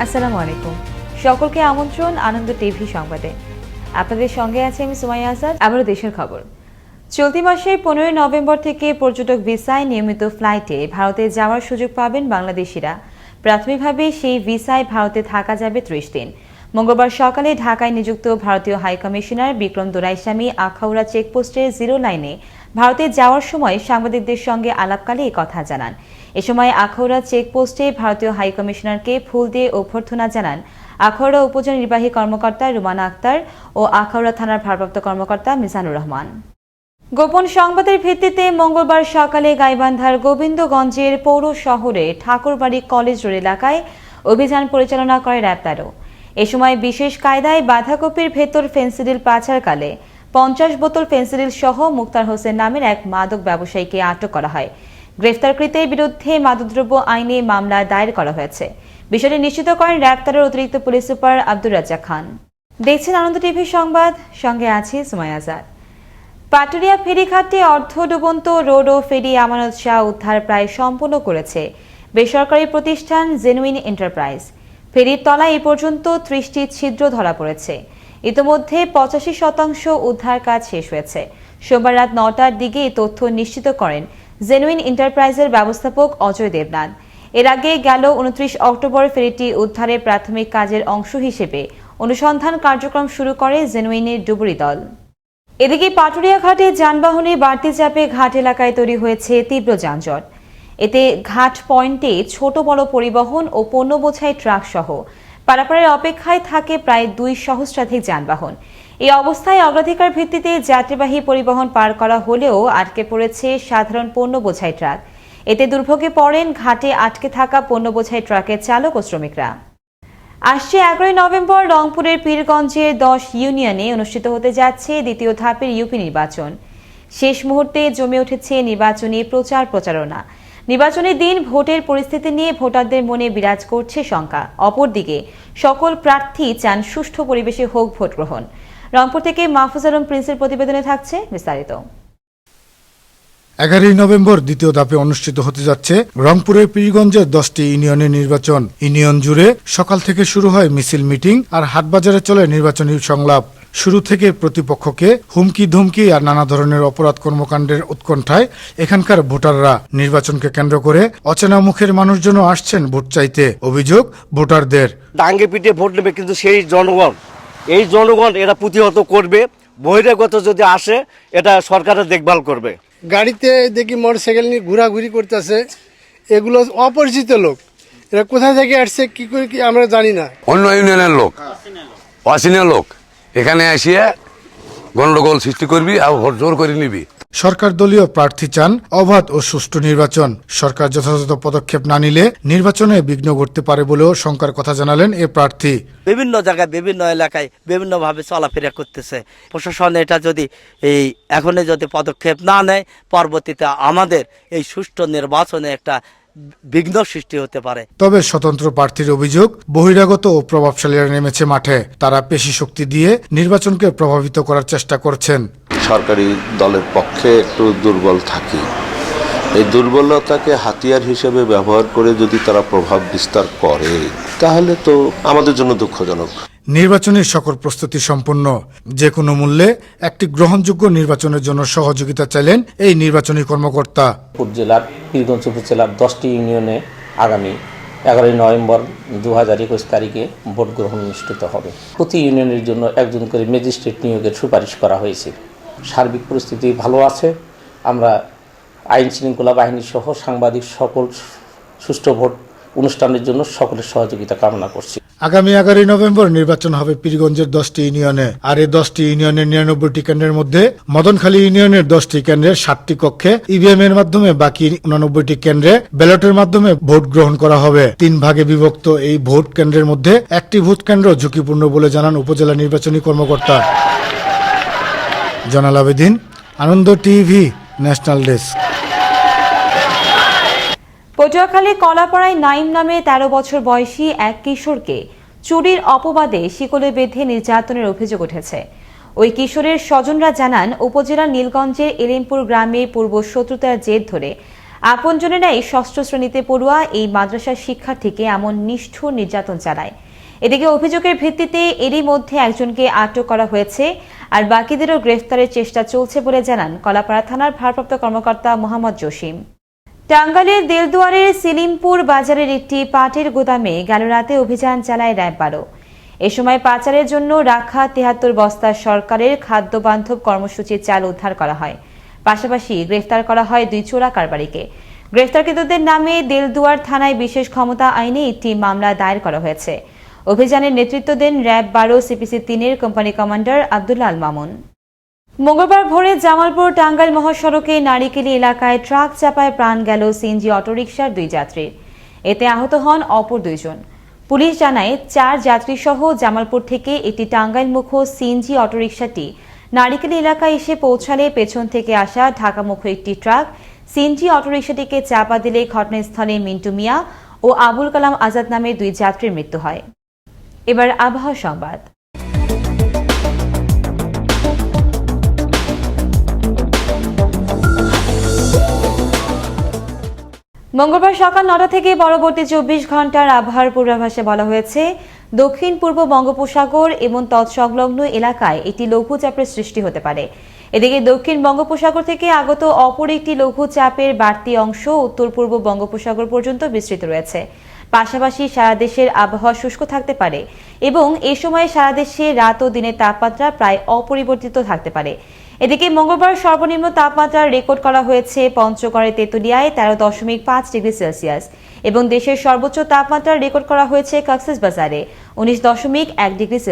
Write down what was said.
আসসালামু আলাইকুম। সকলকে আমন্ত্রণ আনন্দ টিভি সংবাদে। আপনাদের সঙ্গে আছে আমি সুমাইয়া আজাদ। আবারও দেশের খবর। চলতি মাসের 15 নভেম্বর থেকে পর্যটক ভিসায় নিয়মিত ফ্লাইটে ভারতে যাওয়ার সুযোগ পাবেন বাংলাদেশিরা। প্রাথমিকভাবে সেই ভিসায় ভারতে থাকা যাবে 30 দিন। মঙ্গলবার সকালে ঢাকায় নিযুক্ত ভারতীয় হাইকমিশনার বিক্রম দোরাইস্বামী আখাউড়া চেকপোস্টের জিরো লাইনে ভারতে যাওয়ার সময় সাংবাদিকদের সঙ্গে আলাপকালে এই কথা জানান। এ সময় আখাউড়া চেকপোস্টে ভারতীয় হাইকমিশনারকে ফুল দিয়ে অভ্যর্থনা জানান আখাউড়া উপজেলা নির্বাহী কর্মকর্তা রুমানা আক্তার ও আখাউড়া থানার ভারপ্রাপ্ত কর্মকর্তা মিজানুর রহমান। গোপন সংবাদের ভিত্তিতে মঙ্গলবার সকালে গাইবান্ধার গোবিন্দগঞ্জের পৌর শহরে ঠাকুরবাড়ি কলেজ রোড এলাকায় অভিযান পরিচালনা করে র্যাব 13। এ সময় বিশেষ কায়দায় বাঁধাকপির ভেতর ফেন্সিডিল পাচারকালে 50 বোতল ফেন্সিডিল সহ মুক্তার হোসেন নামের এক মাদক ব্যবসায়ীকে আটক করা হয়। গ্রেফতারকৃতের বিরুদ্ধে মাদকদ্রব্য আইনে মামলা দায়ের করা হয়েছে। বিষয়টি নিশ্চিত করেন র্যাব 13 অতিরিক্ত পুলিশ সুপার আব্দুর রাজ্জাক খান। দেখছেন আনন্দ টিভি সংবাদ, সঙ্গে আছি সুমাইয়া আজাদ। পাটুরিয়া ফেরিঘাটে অর্ধডুবন্ত রোড ও ফেরি আমানত শাহ উদ্ধার প্রায় সম্পন্ন করেছে বেসরকারি প্রতিষ্ঠান জেনুইন এন্টারপ্রাইজ। ফেরির তলায় এ পর্যন্ত 30টি ছিদ্র ধরা পড়েছে। ইতিমধ্যে 85% উদ্ধার কাজ শেষ হয়েছে। সোমবার রাত 9টার দিকে এই তথ্য নিশ্চিত করেন জেনুইন এন্টারপ্রাইজের ব্যবস্থাপক অজয় দেবনাথ। এর আগে গেল 29 অক্টোবর ফেরিটি উদ্ধারের প্রাথমিক কাজের অংশ হিসেবে অনুসন্ধান কার্যক্রম শুরু করে জেনুইনের ডুবুরি দল। এদিকে পাটুরিয়া ঘাটে যানবাহনে বাড়তি চাপে ঘাট এলাকায় তৈরি হয়েছে তীব্র যানজট। এতে ঘাট পয়েন্টে ছোট বড় পরিবহন ও পণ্য বোঝাই ট্রাক সহ পারাপারের অপেক্ষায় থাকে প্রায় 2 সহস্রাধিক যানবাহন। এই অবস্থায় অগ্রাধিকার ভিত্তিতে যাত্রীবাহী পরিবহন পার করা হলেও আটকে পড়েছে সাধারণ পণ্য বোঝাই ট্রাক। এতে দুর্ভোগে পড়েন ঘাটে আটকে থাকা পণ্য বোঝাই ট্রাকের চালক ও শ্রমিকরা। আসছে 11 নভেম্বর রংপুরের পীরগঞ্জের 10 ইউনিয়নে অনুষ্ঠিত হতে যাচ্ছে দ্বিতীয় ধাপের ইউপি নির্বাচন। শেষ মুহূর্তে জমে উঠেছে নির্বাচনী প্রচারণা। নির্বাচনের দিন ভোটের পরিস্থিতি নিয়ে ভোটারদের মনে বিরাজ করছে শঙ্কা। অপরদিকে সকল প্রার্থী চান সুষ্ঠু পরিবেশে হোক ভোট গ্রহণ। রংপুর থেকে মাহফুজ আলম প্রিন্সের প্রতিবেদনে থাকছে বিস্তারিত। 11 নভেম্বর দ্বিতীয় ধাপে অনুষ্ঠিত হতে যাচ্ছে রংপুরের পীরগঞ্জের 10টি ইউনিয়নের নির্বাচন। ইউনিয়ন জুড়ে সকাল থেকে শুরু হয় মিছিল, মিটিং আর হাটবাজারে চলে নির্বাচনী সংলাপ। শুরু থেকে প্রতিপক্ষকে হুমকি ধমকি আর নানা ধরনের অপরাধ কর্মকাণ্ডের উৎকণ্ঠায় এখানকার ভোটাররা। নির্বাচনকে কেন্দ্র করে অচেনা মুখের মানুষজন আসছেন ভোট চাইতে। অভিযোগ ভোটারদের, ডাঙ্গে পিঠে ভোট নেবে, কিন্তু সেই জনগণ, এই জনগণ এরা প্রতিহত করবে। বহিরাগত যদি আসে এটা সরকারের দেখভাল করবে। গাড়িতে দেখি মোটরসাইকেল নিয়ে ঘোরাঘুরি করতেছে, এগুলো অপরিচিত লোক। এরা কোথা থেকে আসছে কি করে কি আমরা জানি না। অন্য ইউনিয়নের লোক, অচেনা লোক এখানে আসিয়া গন্ডগোল সৃষ্টি করবি আর ভোট জোর করে নিবি। সরকার দলীয় প্রার্থী চান অবাধ ও সুষ্ঠু নির্বাচন। সরকার যথাযথ পদক্ষেপ না নিলে নির্বাচনে বিঘ্ন ঘটতে পারে বলেও শঙ্কার কথা জানালেন এ প্রার্থী। বিভিন্ন জায়গায় বিভিন্ন এলাকায় বিভিন্নভাবে চলাফেরা করতেছে। প্রশাসন এটা যদি এখনই যদি পদক্ষেপ না নেয়, পরবর্তীতে আমাদের এই সুষ্ঠু নির্বাচনে একটা বিঘ্ন সৃষ্টি হতে পারে। তবে স্বতন্ত্র প্রার্থীর অভিযোগ, বহিরাগত ও প্রভাবশালীরা নেমেছে মাঠে। তারা পেশি শক্তি দিয়ে নির্বাচনকে প্রভাবিত করার চেষ্টা করছেন। সরকারি দলের পক্ষে একটু দুর্বল থাকে, এই দুর্বলতাকে হাতিয়ার হিসেবে ব্যবহার করে যদি তারা প্রভাব বিস্তার করে তাহলে তো আমাদের জন্য দুঃখজনক। নির্বাচনের সকল প্রস্তুতি সম্পন্ন, যে কোনো মূল্যে একটি গ্রহণযোগ্য নির্বাচনের জন্য সহযোগিতা চাইলেন এই নির্বাচনী কর্মকর্তা। জেলার পীরগঞ্জ উপজেলার 10টি ইউনিয়নে আগামী 11 নভেম্বর 2021 তারিখে ভোট গ্রহণ অনুষ্ঠিত হবে। প্রতি ইউনিয়নের জন্য একজন করে ম্যাজিস্ট্রেট নিয়োগের সুপারিশ করা হয়েছে। সার্বিক পরিস্থিতি ভালো আছে। আমরা আইন শৃঙ্খলা বাহিনী সহ সাংবাদিক সকল সুষ্ঠু ভোট অনুষ্ঠানের জন্য সকলের সহযোগিতা কামনা করছি। আগামী 11 নভেম্বর নির্বাচন হবে পীরগঞ্জের 10টি ইউনিয়নে। আর এই 10টি ইউনিয়নের 99টি কেন্দ্রের মধ্যে মদনখালী ইউনিয়নের 10টি কেন্দ্রের 7টি কক্ষে ইভিএম এর মাধ্যমে বাকি 89টি কেন্দ্রে ব্যালটের মাধ্যমে ভোট গ্রহণ করা হবে। 3 ভাগে বিভক্ত এই ভোট কেন্দ্রের মধ্যে একটি ভোট কেন্দ্র ঝুঁকিপূর্ণ বলে জানান উপজেলা নির্বাচনী কর্মকর্তা Zainal Abedin. Ananda TV, national desk. Patuakhali কলাপাড়ায় নাইম নামে 13 বছর বয়সী এক কিশোরকে চুরির অপবাদে শিকলে বেঁধে নির্যাতনের অভিযোগ উঠেছে। ওই কিশোরের স্বজনরা জানান, উপজেলার নীলগঞ্জের এলিমপুর গ্রামে পূর্ব শত্রুতার জের ধরে আপনজনেরাই ষষ্ঠ শ্রেণীতে পড়ুয়া এই মাদ্রাসার শিক্ষার্থীকে এমন নিষ্ঠুর নির্যাতন চালায়। এদিকে অভিযোগের ভিত্তিতে এরই মধ্যে একজনকে আটক করা হয়েছে, আর বাকিদেরও গ্রেফতারের চেষ্টা চলছে বলে জানান কলাপাড়া থানার ভারপ্রাপ্ত কর্মকর্তা মোহাম্মদ জসিম। টাঙ্গাইলের দেলদুয়ারের সিলিমপুর বাজারের একটি পাটের গোদামে গেল রাতে অভিযান চালায় র্যাব 12। এ সময় পাচারের জন্য রাখা 73 বস্তা সরকারের খাদ্য বান্ধব কর্মসূচির চাল উদ্ধার করা হয়। পাশাপাশি গ্রেফতার করা হয় 2 চোরা কারবারিকে। গ্রেফতারকৃতদের নামে দেলদুয়ার থানায় বিশেষ ক্ষমতা আইনে একটি মামলা দায়ের করা হয়েছে। অভিযানের নেতৃত্ব দেন র্যাব 12 সিপিসি 3-এর কোম্পানি কমান্ডার আব্দুল্লাহ আল মামুন। মঙ্গলবার ভোরে জামালপুর টাঙ্গাইল মহাসড়কে নারিকেলি এলাকায় ট্রাক চাপায় প্রাণ গেল সিএনজি অটোরিকশার 2 যাত্রীর। এতে আহত হন অপর 2 জন। পুলিশ জানায় 4 যাত্রী সহ জামালপুর থেকে একটি টাঙ্গাইলমুখী সিএনজি অটোরিকশাটি নারিকেলি এলাকায় এসে পৌঁছালে পেছন থেকে আসা ঢাকামুখী একটি ট্রাক সিএনজি অটোরিকশাটিকে চাপা দিলে ঘটনাস্থলে মিন্টু মিয়া ও আবুল কালাম আজাদ নামের 2 যাত্রীর মৃত্যু হয়। এবার আবহাওয়া সংবাদ। মঙ্গলবার সকাল 9টা থেকে পরবর্তী 24 ঘন্টার আবহাওয়ার পূর্বাভাসে বলা হয়েছে, দক্ষিণ পূর্ব বঙ্গোপসাগর এবং তৎসংলগ্ন এলাকায় একটি লঘুচাপের সৃষ্টি হতে পারে। এদিকে দক্ষিণ বঙ্গোপসাগর থেকে আগত অপর একটি লঘুচাপের বাড়তি অংশ উত্তর পূর্ব বঙ্গোপসাগর পর্যন্ত বিস্তৃত রয়েছে। পাশাপাশি সারা দেশের আবহাওয়া শুষ্ক থাকতে পারে এবং এ সময় সারা দেশে রাত ও দিনের তাপমাত্রা প্রায় অপরিবর্তিত থাকতে পারে। এদিকে মঙ্গলবার সর্বনিম্ন তাপমাত্রা রেকর্ড করা হয়েছে পঞ্চগড়ের তেতুলিয়ায় 13.5 ডিগ্রি সেলসিয়াস এবং দেশের সর্বোচ্চ তাপমাত্রা রেকর্ড করা হয়েছে কক্সবাজারে 19.1 ডিগ্রি সেলসিয়াস।